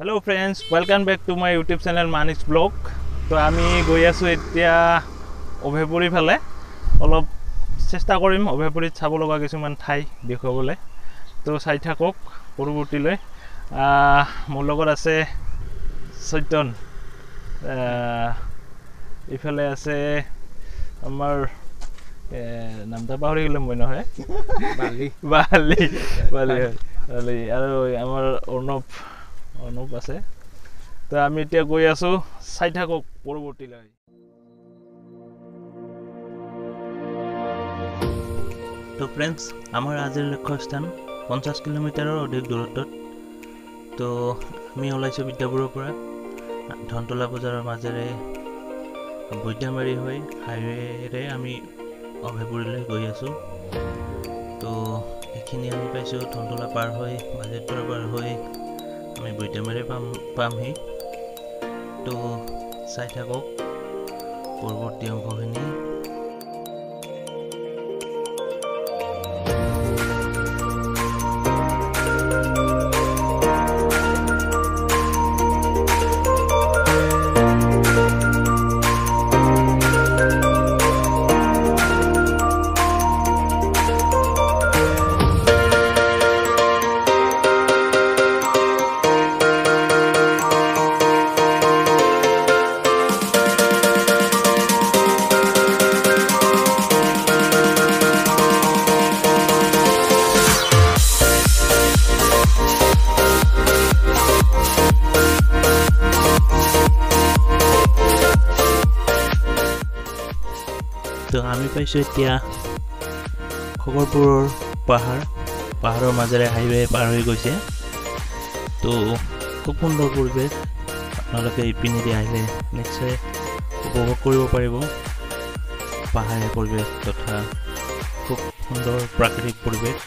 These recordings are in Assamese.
Hello friends, welcome back to my YouTube channel Manik vlog. So আমি গৈ আছো এতিয়া অভয়পুৰী ফালে অলপ চেষ্টা কৰিম অভয়পুৰীত চাব লগা কিছুমান ঠাই দেখুৱাবলৈ তো চাই থাকক পৰৱৰ্তীলৈ মোৰ লগত আছে সত্যন ইফালে আছে আমাৰ নামটা পাহৰি গ'লো মই নহয় বালি আৰু আমাৰ অনুপ আছে তো আমি এতিয়া গৈ আছো চাই থাকক পৰৱৰ্তীলৈ তো ফ্ৰেন্ডছ আমাৰ আজিৰ লক্ষ্যস্থান 50 কিলোমিটাৰৰ অধিক দূৰত্বত তো আমি ওলাইছো বিদ্যাপুৰৰ পৰা ধনতলা বজাৰৰ মাজেৰে বৈদ্যমাৰী হৈ হাইৱেৰে আমি অভয়পুৰীলৈ গৈ আছো তো এখিনি আমি পাইছো ধনতলা পাৰ হৈ বাজেটপুৰ পাৰ হৈ আমি বৈদ্যমাৰী পামহি তো চাই থাকক পৰৱৰ্তী অংশখিনি তো আমি পাইছো এতিয়া খগৰপুৰৰ পাহাৰৰ মাজেৰে হাইৱে পাৰ হৈ গৈছে তো খুব সুন্দৰ পৰিৱেশ আপোনালোকে ইপিনেদি আহিলে নিশ্চয় উপভোগ কৰিব পাৰিব পাহাৰীয়া পৰিৱেশ তথা খুব সুন্দৰ প্ৰাকৃতিক পৰিৱেশ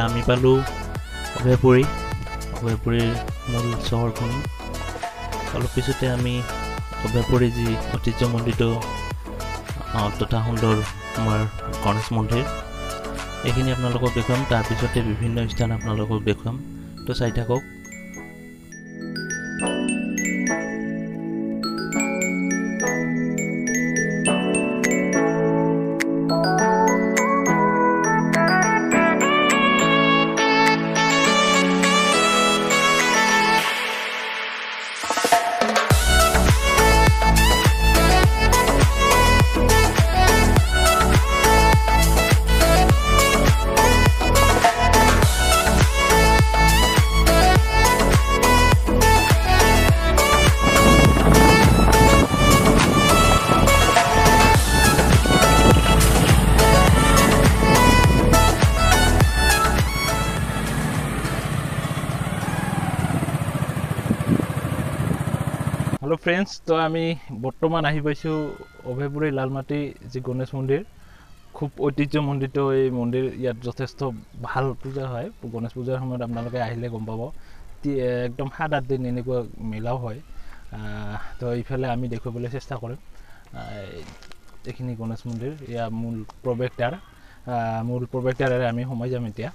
আমি পালোঁ অভয়পুৰীৰ মূল চহৰখনি। অলপ পিছতে আমি অভয়পুৰী যি ঐতিহ্য মণ্ডিত তথা সুন্দৰ আমাৰ গণেশ মন্দিৰ, এইখিনি আপোনালোকক দেখুৱাম। তাৰপিছতে বিভিন্ন স্থান আপোনালোকক দেখুৱাম, তো চাই থাকক। हेलो फ्रेंड्स, तो आमी बर्तमान आহি পাইছো অভয়পুৰী লালমাটি যি গণেশ মন্দিৰ। খুব ঐতিহ্যমণ্ডিত এই মন্দিৰ। ইয়াত যথেষ্ট ভাল পূজা হয়। গণেশ পূজাৰ সময়ত আপোনালোকে আহিলে গম পাব, একদম 7-8 দিন এনেকুৱা মেলাও হয়। তো এইফালে আমি দেখুৱাবলৈ চেষ্টা কৰিম। এইখিনি গণেশ মন্দিৰ, ইয়াৰ মূল প্ৰৱেশদ্বাৰেৰে আমি সোমাই যাম। এতিয়া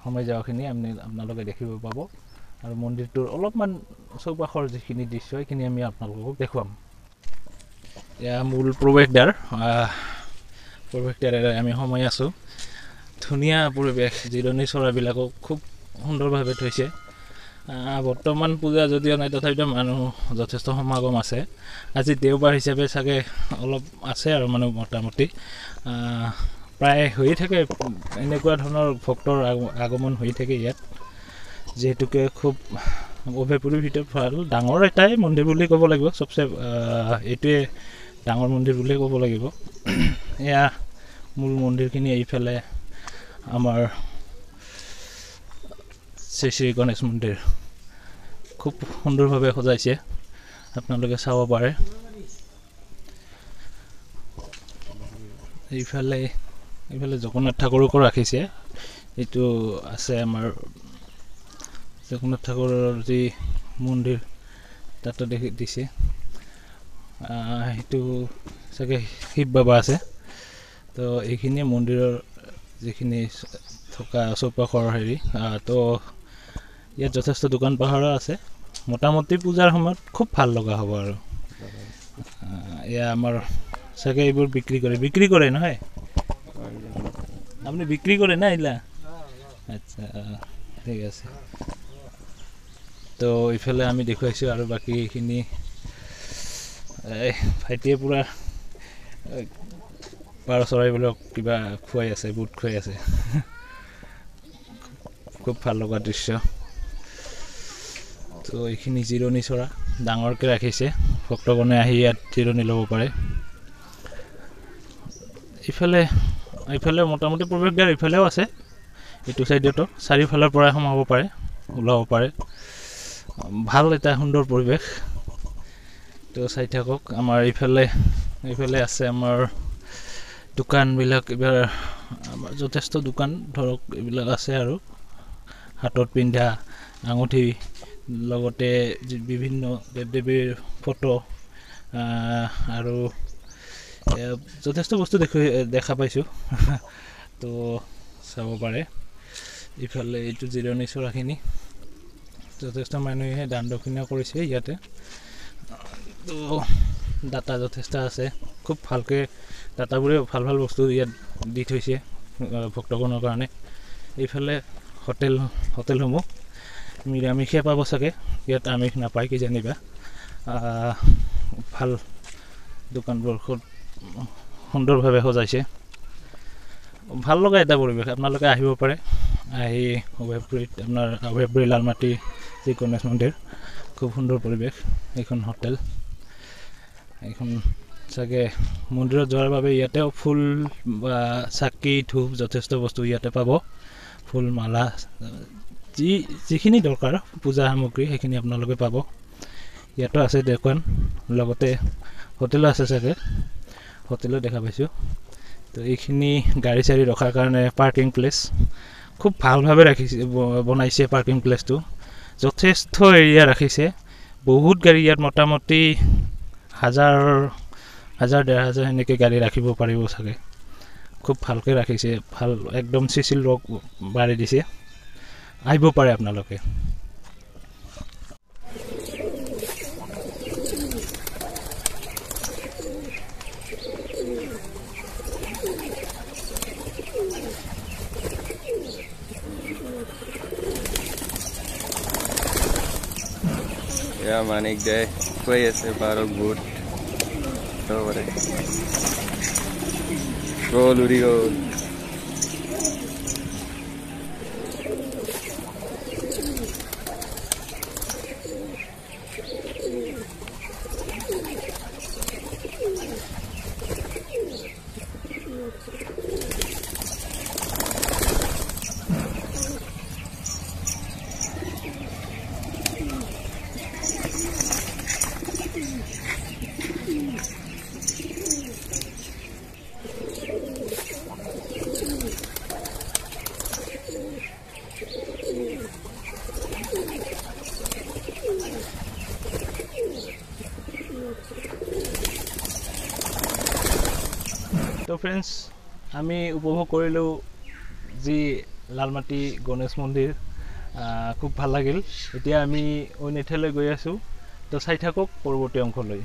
সোমাই যোৱাখিনি আপোনালোকে দেখিব পাব, আৰু মন্দিৰটোৰ অলপমান চৌপাশৰ যিখিনি দৃশ্য এইখিনি আমি আপোনালোকক দেখুৱাম। এয়া মূল প্ৰৱেশদ্বাৰেৰে আমি সোমাই আছোঁ। ধুনীয়া পৰিৱেশ, জিৰণি চৰাবিলাকক খুব সুন্দৰভাৱে থৈছে। বৰ্তমান পূজা যদিও নাই, তথাপিতো মানুহ যথেষ্ট সমাগম আছে। আজি দেওবাৰ হিচাপে চাগে অলপ আছে আৰু মানুহ মোটামুটি প্ৰায় হৈয়ে থাকে। এনেকুৱা ধৰণৰ ভক্তৰ আগমন হৈ থাকে ইয়াত, যিহেতুকে খুব অভয়পুৰীৰ ভিতৰত ভাল ডাঙৰ এটাই মন্দিৰ বুলি ক'ব লাগিব। চবচে এইটোৱে ডাঙৰ মন্দিৰ বুলি ক'ব লাগিব। এয়া মূল মন্দিৰখিনি। এইফালে আমাৰ শ্ৰী গণেশ মন্দিৰ খুব সুন্দৰভাৱে সজাইছে, আপোনালোকে চাব পাৰে। এইফালে জগন্নাথ ঠাকুৰকো ৰাখিছে। এইটো আছে আমাৰ জগন্নাথ ঠাকুৰৰ যি মন্দিৰ, তাতো দিছে। সেইটো চাগে শিৱ বাবা আছে। তো এইখিনিয়ে মন্দিৰৰ যিখিনি থকা চৌপাশৰ হেৰি। তো ইয়াত যথেষ্ট দোকান পোহাৰো আছে। মোটামুটি পূজাৰ সময়ত খুব ভাল লগা হ'ব। আৰু এয়া আমাৰ চাগে এইবোৰ বিক্ৰী কৰে নহয়? আপুনি বিক্ৰী কৰে না এইলা? আচ্ছা, ঠিক আছে। তো এইফালে আমি দেখুৱাইছোঁ, আৰু বাকীখিনি ভাইটিয়ে পূৰা পাৰ চৰাইবিলাক কিবা খুৱাই আছে, বুট খুৱাই আছে। খুব ভাল লগা দৃশ্য। তো এইখিনি জিৰণি চৰা ডাঙৰকৈ ৰাখিছে, ভক্তগণে আহি ইয়াত জিৰণি ল'ব পাৰে। এইফালে মোটামুটি প্ৰৱেশদ্বাৰ এইফালেও আছে, এইটো চাইডতো চাৰিওফালৰ পৰাই সোমাব পাৰে, ওলাব পাৰে। ভাল এটা সুন্দৰ পৰিৱেশ। তো চাই থাকক। আমাৰ এইফালে আছে আমাৰ দোকানবিলাক। এইবাৰ আমাৰ যথেষ্ট দোকান ধৰক এইবিলাক আছে, আৰু হাতত পিন্ধা আঙুঠি, লগতে বিভিন্ন দেৱ দেৱীৰ ফটো, আৰু যথেষ্ট বস্তু দেখা পাইছোঁ। তো চাব পাৰে। ইফালে এইটো জিৰণি চৰাখিনি যথেষ্ট মানুহে দান দক্ষিণা কৰিছে ইয়াতে। তো দাতা যথেষ্ট আছে, খুব ভালকৈ দাতাবোৰে ভাল বস্তু ইয়াত দি থৈছে ভক্তগণৰ কাৰণে। এইফালে হোটেলসমূহ নিৰামিষে পাব চাগে, ইয়াত আমিষ নাপায় কিজানিবা। ভাল দোকানবোৰ খুব সুন্দৰভাৱে সজাইছে। ভাল লগা এটা পৰিৱেশ। আপোনালোকে আহিব পাৰে, আহি অভয়পুৰী লালমাটি যি গণেশ মন্দিৰ, খুব সুন্দৰ পৰিৱেশ। এইখন হোটেল, এইখন চাগে মন্দিৰত যোৱাৰ বাবে ইয়াতেও ফুল বা চাকি ধূপ যথেষ্ট বস্তু ইয়াতে পাব। ফুল মালা যিখিনি দৰকাৰ পূজা সামগ্ৰী সেইখিনি আপোনালোকে পাব। ইয়াতো আছে দোকান, লগতে হোটেলো আছে চাগে, হোটেলো দেখা পাইছোঁ। তো এইখিনি গাড়ী চাড়ী ৰখাৰ কাৰণে পাৰ্কিং প্লেচ, খুব ভালভাৱে ৰাখিছে বনাইছে পাৰ্কিং প্লেচটো যথেষ্ট এৰিয়া ৰাখিছে বহুত গাড়ী ইয়াত মোটামুটি 1000-1500 এনেকৈ গাড়ী ৰাখিব পাৰিব চাগে খুব ভালকৈ ৰাখিছে ভাল একদম চিচিল ৰক বাঢ়ি দিছে আহিব পাৰে আপোনালোকে Yeah, Manik day. Koi aise baro good. Over. Roll uri roll. তো ফ্ৰেন্ডছ আমি উপভোগ কৰিলো যি লালমাটি গণেশ মন্দিৰ খুব ভাল লাগিল এতিয়া আমি অন্য ঠাইলৈ গৈ আছো তো চাই থাকক পৰৱৰ্তী অংশলৈ